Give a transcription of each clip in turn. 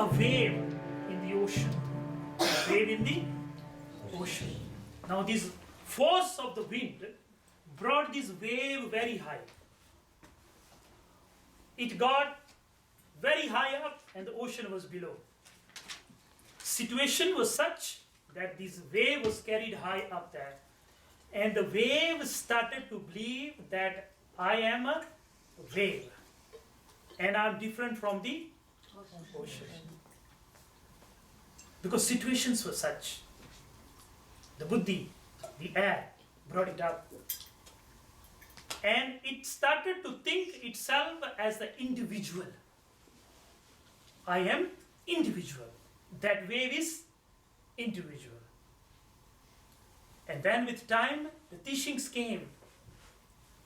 a wave in the ocean. A wave in the ocean. Now this force of the wind brought this wave very high. It got very high up and the ocean was below. Situation was such that this wave was carried high up there. And the wave started to believe that I am a wave. And I'm different from the ocean. Because situations were such. The buddhi, the air, brought it up. And it started to think itself as the individual. I am individual. That wave is individual. And then with time, the teachings came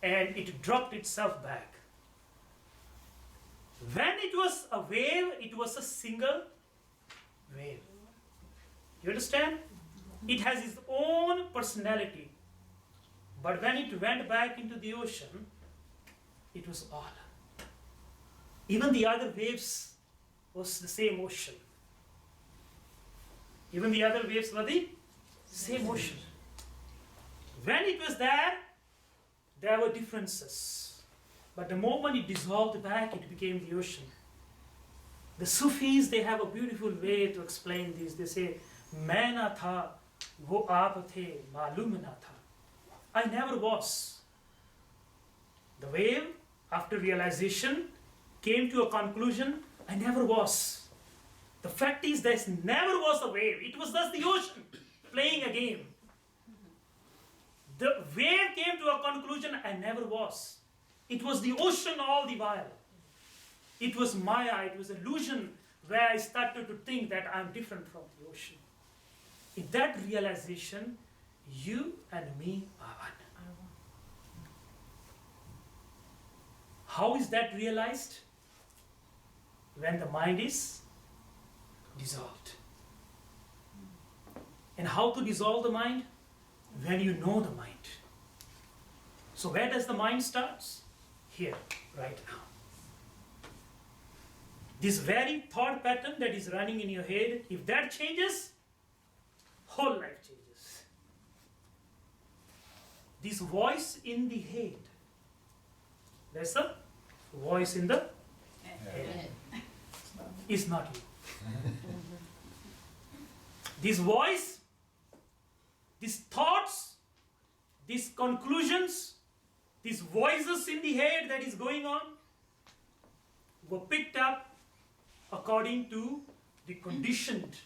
and it dropped itself back. When it was a wave, it was a single wave. You understand? It has its own personality. But when it went back into the ocean, it was all. Even the other waves was the same ocean. Even the other waves were the same ocean. When it was there were differences. But the moment it dissolved back, it became the ocean. The Sufis, they have a beautiful way to explain this. They say, "Main na tha, wo aap the, malum na tha." I never was. The wave, after realization, came to a conclusion, I never was. The fact is, there never was a wave. It was just the ocean playing a game. The wave came to a conclusion, I never was. It was the ocean all the while. It was Maya, it was illusion where I started to think that I'm different from the ocean. In that realization, you and me are one. How is that realized? When the mind is dissolved. And how to dissolve the mind? When you know the mind. So where does the mind start? Here, right now. This very thought pattern that is running in your head, if that changes, whole life changes. This voice in the head, there's a voice in the head. It's not you. This voice, these thoughts, these conclusions, these voices in the head that is going on were picked up according to the conditioned,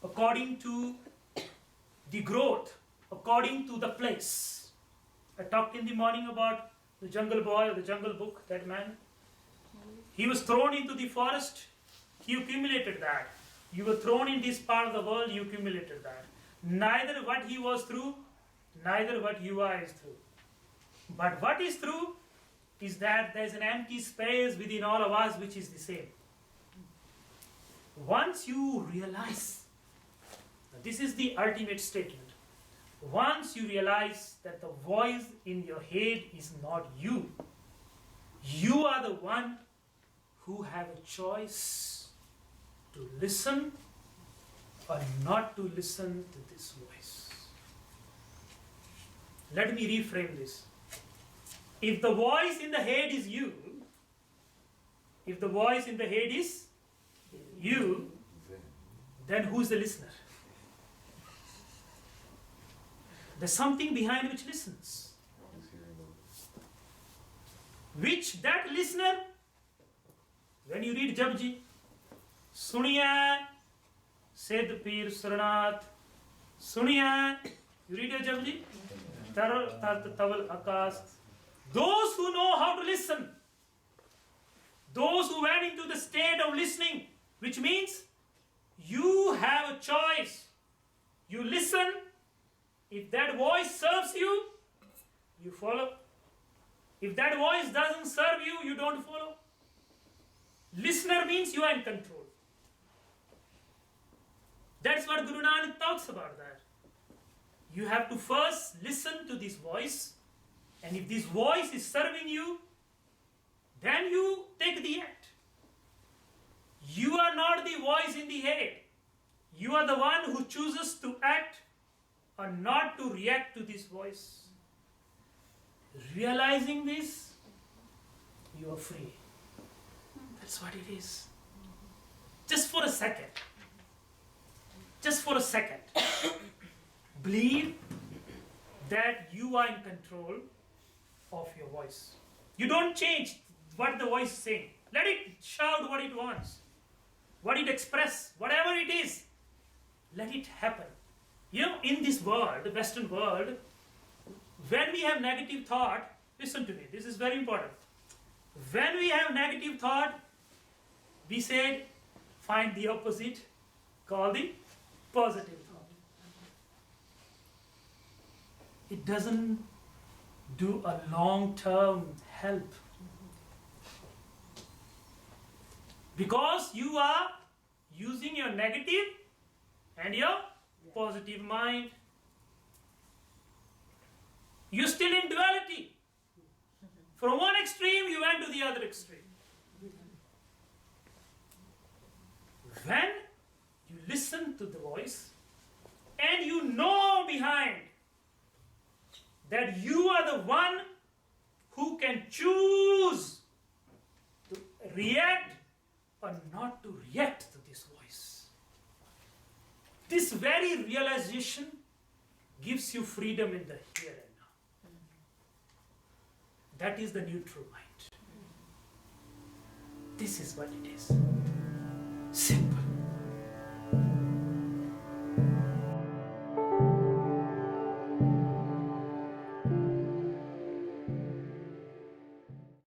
according to the growth, according to the place. I talked in the morning about the jungle boy or the jungle book, that man. He was thrown into the forest, he accumulated that. You were thrown in this part of the world, you accumulated that. Neither what he was through, neither what you are is through. But what is true is that there is an empty space within all of us which is the same. Once you realize, this is the ultimate statement. Once you realize that the voice in your head is not you, you are the one who have a choice to listen or not to listen to this voice. Let me reframe this. If the voice in the head is you, if the voice in the head is you, then who's the listener? There's something behind which listens. Which that listener, when you read Japji, Suniya, Sed Pir Suranath, Suniya, you read your Japji? Tar Tart Taval Akas. Those who know how to listen, those who went into the state of listening, which means you have a choice. You listen. If that voice serves you, you follow. If that voice doesn't serve you, you don't follow. Listener means you are in control. That's what Guru Nanak talks about that. You have to first listen to this voice, and if this voice is serving you, then you take the act. You are not the voice in the head. You are the one who chooses to act or not to react to this voice. Realizing this, you are free. That's what it is. Just for a second. Just for a second. Believe that you are in control of your voice. You don't change what the voice is saying. Let it shout what it wants, what it expresses, whatever it is. Let it happen. You know, in this world, the Western world, when we have negative thought, listen to me, this is very important. When we have negative thought, we said, find the opposite, call the positive thought. It doesn't do a long-term help. Because you are using your negative and your positive mind. You're still in duality. From one extreme, you went to the other extreme. When you listen to the voice and you know behind that you are the one who can choose to react or not to react to this voice. This very realization gives you freedom in the here and now. That is the neutral mind. This is what it is. Simple.